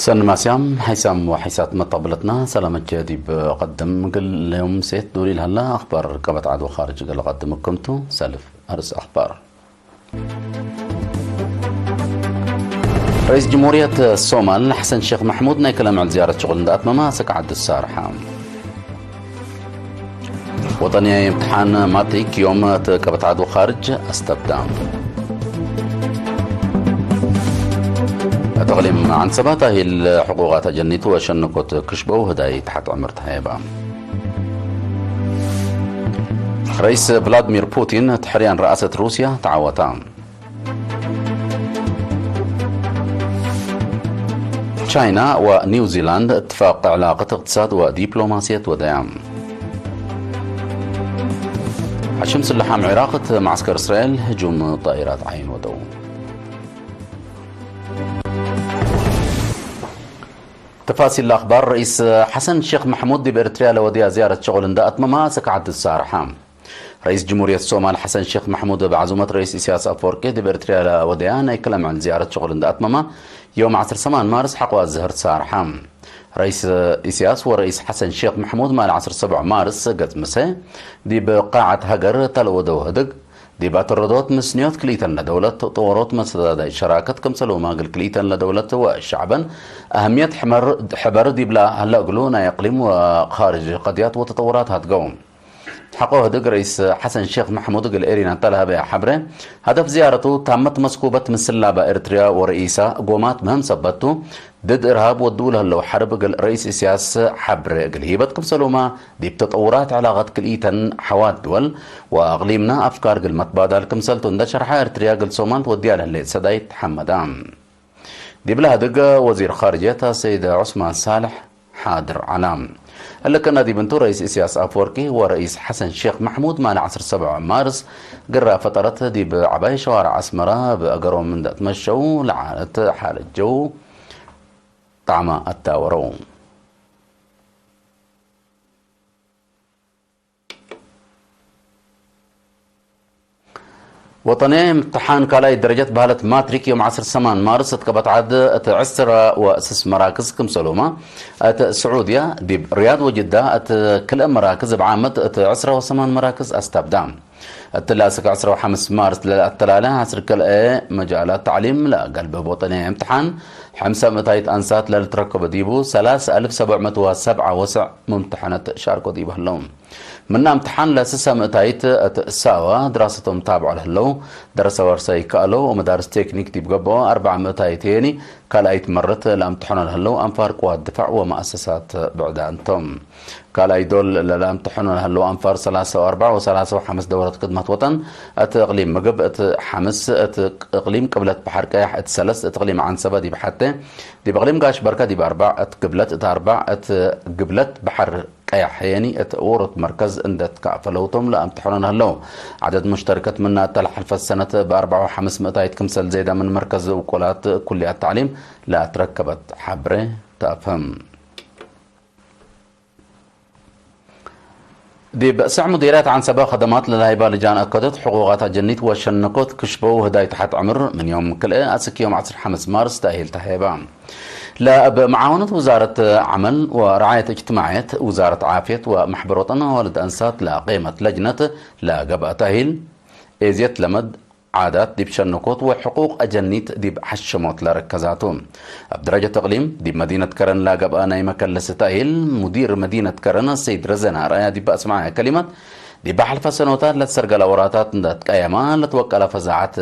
سن ماسيام حيسام وحيسات مطبلتنا سلامة جدي بقدم قل اليوم سيت دوري هلا أخبار قبط عدو خارج قل أقدمكمتو سلف أرس أخبار. رئيس جمهورية الصومال حسن الشيخ محمود نايكلام عن زيارة شغل ندات مما سكعد السارحة. وطنية امتحان ماتريك يوم قبط عدو خارج استبدام. تغليم عن سباته الحقوقات جنيتو وشنكوت كشبو هداي تحت عمر تهيبا. رئيس فلاديمير بوتين تحريان رئاسة روسيا تعاوتان. تشاينا ونيوزيلاند اتفاق علاقة اقتصاد ودبلوماسية ودعم. حشمس اللحام عراقة معسكر إسرائيل هجوم طائرات عين ودو. تفاصيل الأخبار. رئيس حسن الشيخ محمود دي بإريتريا لوديها زيارة شغل انداء مما سكعد السارحة. رئيس جمهورية الصومال حسن الشيخ محمود بعزومة رئيس إسياس أفوركي دي بإريتريا لوديها نيكلم عن زيارة شغل انداء مما يوم 10 مارس حقوا الزهر سارحة. رئيس إسياس ورئيس حسن الشيخ محمود مال 7 مارس قد مساء دي بقاعة هجر تلودو هدق دي باتردوت مسنيوت كليتن لدولة طورات مسدادة شراكة كمسلو ماقل كليتن لدولة والشعبا أهمية حبر دي بلا هلا قلونا يقلم وخارج قضيات وتطورات هتقوم. حقوه دق رئيس حسن الشيخ محمود قل إيرين انتلها بها حبره هدف زيارته تامت مسكوبة مسلا بإريتريا ورئيسة قومات مهم سبتو ضد إرهاب ودولها لو حرب قل رئيس إسياس حبر قل هيبت كمسلوما دي بتطورات علاقات كليتن حواد دول وأغليمنا أفكار قل متبادل كمسلتو اندى شرحة إريتريا قل سومان توديها لهلي سدايت حمدان دي بلها دق وزير خارجيتها سيد عثمان صالح حاضر علام اللي كان دي بنتو رئيس إسياس أفوركي ورئيس حسن الشيخ محمود مال 7 مارس قرأ فترات دي بعباي شوارع أسمرة بأقروا من دات مشو لعالة حال الجو طعمة التاورو. وطنية امتحان كالاي درجة بهالة ماتريك يوم 10 مارس اتكبت عد اتعسر واسس مراكز كمسلومة ات سعودية دي رياض وجدة ات كل مراكز بعامة اتعسر وثمان مراكز استبدام التلاسك 5 مارس للتلالة عسر كل مجالات تعليم لا قلب وطنية امتحان 500 أنسات للتركب ديبو 3707 وسع ممتحنات شاركو ديبو اللوم منا امتحان لسسا متايت ساوا دراستهم تابعوا لهلو درس ورسي كالو ومدارس تكنيك دي بقبو 400 تيني كالايت مرت لامتحان لهلو انفار قوات دفاع ومؤسسات بعدانتم كالاي دول لامتحان لهلو انفار 3 و4 و3 و5 دورة خدمة وطن ات اقليم مقب ات حمس ات اقليم قبلت بحر كايح ات سلس ات اقليم عنسبة دي بحتى دي بقليم قاش بركة دي باربع ات قبلت ات 4 ات قبلت بحر كايح يعني ات اورت مركز اندت كافلوتم لامتحان هلو عدد مشتركات منا تلحلف السنة ب4 و500 كمسل زيادة من مركز وكولات كليات التعليم لا تركبت حبره تفهم دي بأسع مديرات عن سبا خدمات للهيبة لجان أكدت حقوقات جنيت وشنكوت كشبو هداية تحت عمر من يوم كل أسك يوم 10 مارس تأهيل تهيبا لا بمعاونة وزارة عمل ورعاية اجتماعية وزارة عافية ومحبر وطنها ولد أنسات لا قيمة لجنة لا قبأ تأهيل إزيت لمد عادات دي بشنكوت وحقوق أجنيت دي بحشموت لركزاتهم بدرجة تقليم دي مدينة كرن لا قبأ نايمة كلس تأهيل مدير مدينة كرن السيد رزنا رأي دي بأس معها كلمة دي بحلفة سنوات لتسرق الأوراتات ندات قيامان لتوكل فزاعات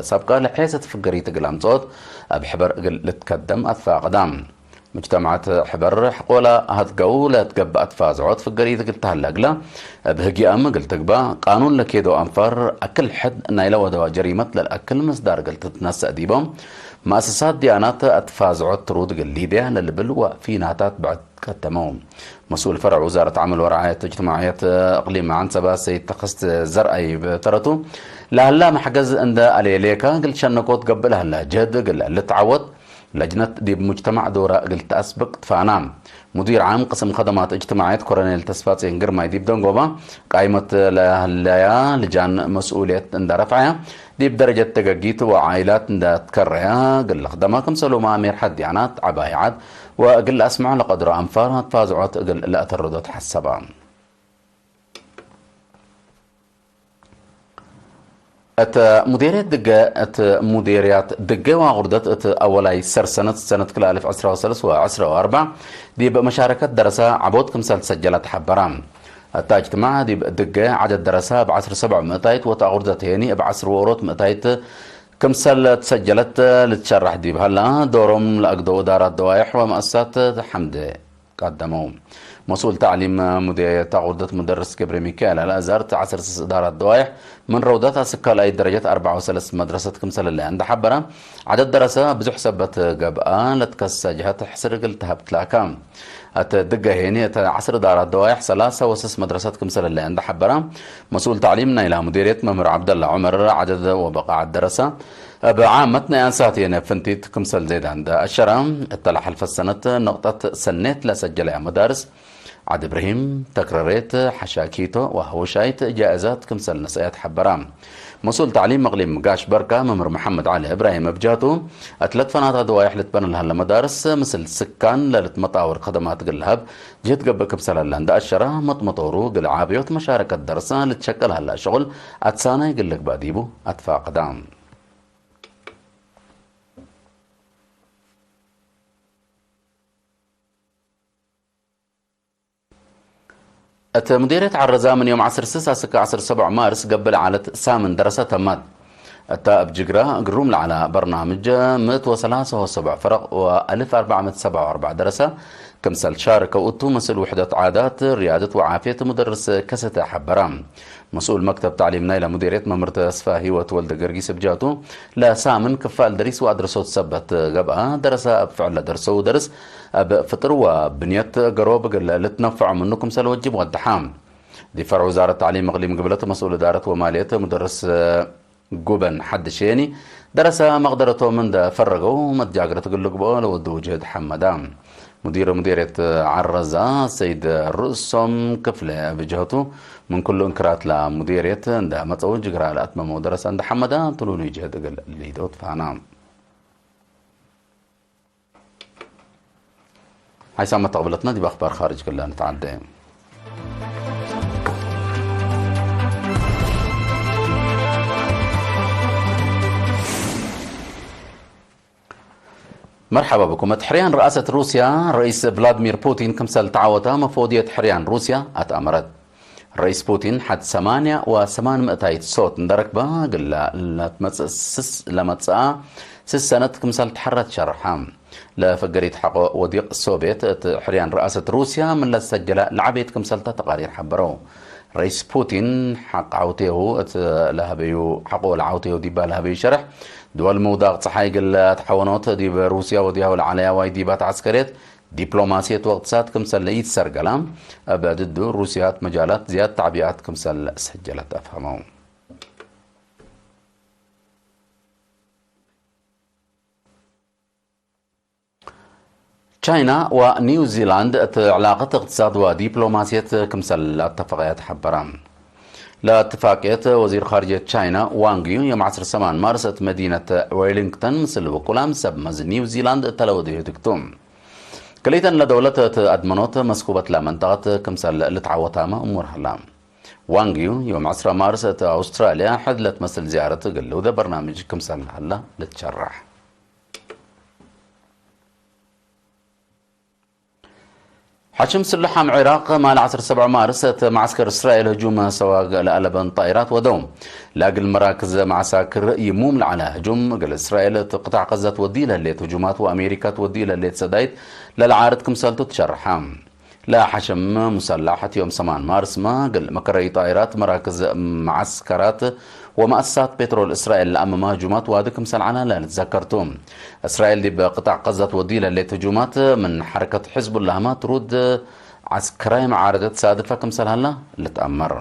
سابقة لحيث تفقري تقلام صوت بحبر لتقدم أدفع قدام مجتمعات حبر حقولا هتقو لا تقبأ أتفازعوت في القرية قلت هلاقلا بهجي أم قلت تقبأ قانون لكيدو أنفر أكل حد نايلة ودوا جريمة للأكل مصدار قلت تتنسى ديبهم مؤسسات ديانات أتفازعوت ترود قليدية للبل وفي ناتات بعد كتموم مسؤول فرع وزارة عمل ورعاية اجتماعية أقليم عنسبة سيد تخست زرعي بترتو لهلا محجز عند أليليكا قلت شنكوت قبل هلا جهد قل اللي تعود لجنة دي بمجتمع دورة قلت أسبق تفانام مدير عام قسم خدمات اجتماعية كورنيل تسفات ينقر ما يديب دنقوبا قائمة لها لجان مسؤولية عند رفعها دي بدرجة تقاقيت وعائلات عند تكرها قل خدماكم سلو ما أمير حد يعنات عبايعات وقل أسمع لقدر أنفارها تفازعات قل لا تردد حسبان مديريات دقة وغردت أولاي سنة كلا 1913 دي بمشاركة دراسة عبود كمسال سجلت حبرام اجتماع دي دقة عدد دراسة بعصر 700 وتغردت هيني بعصر وروت 200 كمسال تسجلت لتشرح دي بهلا دورهم لأقدو دارات دوائح ومؤسسات حمد قدموا مسؤول تعليم مديرية غردة مدرس كبري ميكائيل الأزهر عصر إدارة دوائح من روضتها سكال أي درجات 4 مدرسة كمسل اللي عند حبرة عدد دراسة بزح سبت قبقى لتكس جهات حسر قلت هبت لاكام الدقة هيني عصر إدارة دوائح 3 مدرسة كمسل اللي عند حبرة مسؤول تعليمنا إلى مديرية ممر عبد الله عمر عدد وبقاع الدراسة بعامتنا أنساتي فنتيت كمسل زيد عند الشرم اطلع حلف السنة نقطة سنت لسجل مدارس عاد إبراهيم تكررت حشاكيتو وهوشايت جائزات كمسل نسيات حبرام مسؤول تعليم مغليم مقاش بركة ممر محمد علي إبراهيم بجاتو 3 فنادق دوايح لتبنى لها المدارس مثل سكان للمطاور خدمات قلهب جيت قبل كمسل هلا أشرة مطمطورو قل عابيوت مشاركة درسة لتشكل هلا شغل أتسانا يقلك باديبو أتفا قدام مديرية عرزة من يوم 10 سكة 7 مارس قبل على سامن دراسة تماد التائب جقرا قروم على برنامج 103 فرق و1447 دراسة كمسل شارك وأتو مسؤول وحدة عادات ريادة وعافية مدرس كسة حبرام مسؤول مكتب تعليم نايلة مديرية ممرت أسفاهي وتولد قرقيس بجاتو لا سامن كفال دريس وأدرسو تثبت قبقى درسة بفعل درسو درس بفطر وبنيت قروب لتنفع منكم سلوجب والدحام دي فرع وزارة التعليم مغليم قبلته مسؤول إدارة ومالية مدرس جوبن حد شيني درس مقدرته من ده فرقوا متجاقرة تقول لك بقول ودو جهد حمدان مديرية عرزة سيد الرؤسم كفلة بجهته من كل انكرات لمديرية ده متصوج جقرا لأتمم ودرس عند حمدان طلوني جهد اللي دوت فانام هاي سامة قبلتنا دي بأخبار خارج كلها نتعدى مرحبا بكم. تحريان رئاسة روسيا رئيس فلاديمير بوتين كمسال تعاوتا مفوضية حريان روسيا أتأمرت الرئيس بوتين حد 8 صوت ندرك با قل لما تسعى 6 كمسال تحرت شرحام لفقريت حقو وضيق السوفيت حريان رئاسة روسيا من لسجل لعبيت كمسال تقارير حبرو رئيس بوتين حق عوتيه لهبيو حقو العوتيه دي بالهبي شرح دول موضوع صحيح قل تحونات دي بروسيا وديها العليا واي ديبات عسكريت دبلوماسية وقت كمسل ليت سرقلام بعد روسيا مجالات زيادة تعبئات كمسل سجلت أفهمهم تشاينا ونيوزيلاند علاقة اقتصاد ودبلوماسية كمسل اتفاقيات حبرام لا اتفاقية وزير خارجية تشاينا وانغ يو يوم 10 مارس مدينة ويلينغتون مثل وكلام سبمز نيوزيلاند تلوديه دكتوم كليتا لدولة أدمنوت مسكوبة لمنطقة كمسل لتعوتاما أمور هلام وانغ يو يوم 10 مارس أستراليا حدلت مثل زيارة قلو ذا برنامج كمسل هلا لتشرح حشم سلحام عراق مال 7 مارس معسكر إسرائيل هجوم سواء لألبن طائرات ودوم لاقل المراكز معساكر يموم على هجوم قل إسرائيل قطع غزة تودي الليت هجومات وأمريكا تودي الليت سدايت للعارض كمسالتو تشرحام لا حشم مسلحة يوم 8 مارس ما قل مكري طائرات مراكز معسكرات ومؤسسات بترول إسرائيل لأمام هجومات وادكم سلعنا لا تذكرتم إسرائيل دي بقطع غزة تودي الليت هجومات من حركة حزب الله ما ترد عسكري معارضة صادفة كم سلهلا لتأمر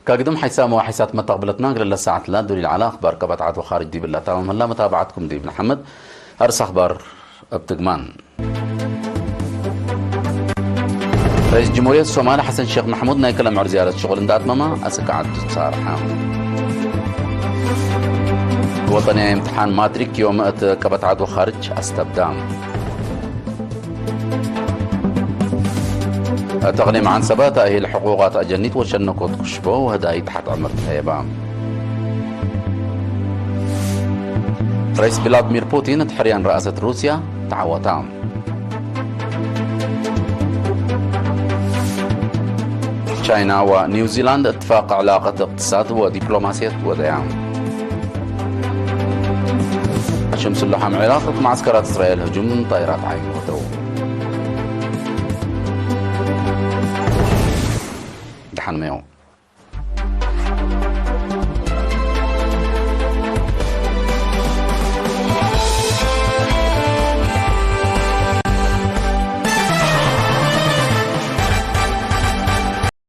كقدم حيسام وحيسات ما تقبلتنا قبل الساعة 3 دليل على أخبار كبتعات وخارج دي بالله تمام هلا متابعتكم دي محمد أرس أخبار بتقمان. رئيس جمهورية الصومال حسن الشيخ محمود نايكلم عن زيارة شغل اندات ماما أسكعد تصارحة. وطني امتحان ماتريك يوم كبتعات وخارج استبدام. تغنيم عن سبات أهل حقوقات أجنيت وشنكوت كشبو وهداي تحت عمر الهيبام. رئيس فلاديمير بوتين تحريان رئاسة روسيا تعوتام. تشاينا ونيوزيلاند اتفاق علاقة اقتصاد ودبلوماسية ودعم. شمس اللحام علاقة معسكرات إسرائيل هجوم طائرات عين وتو. دحن ميو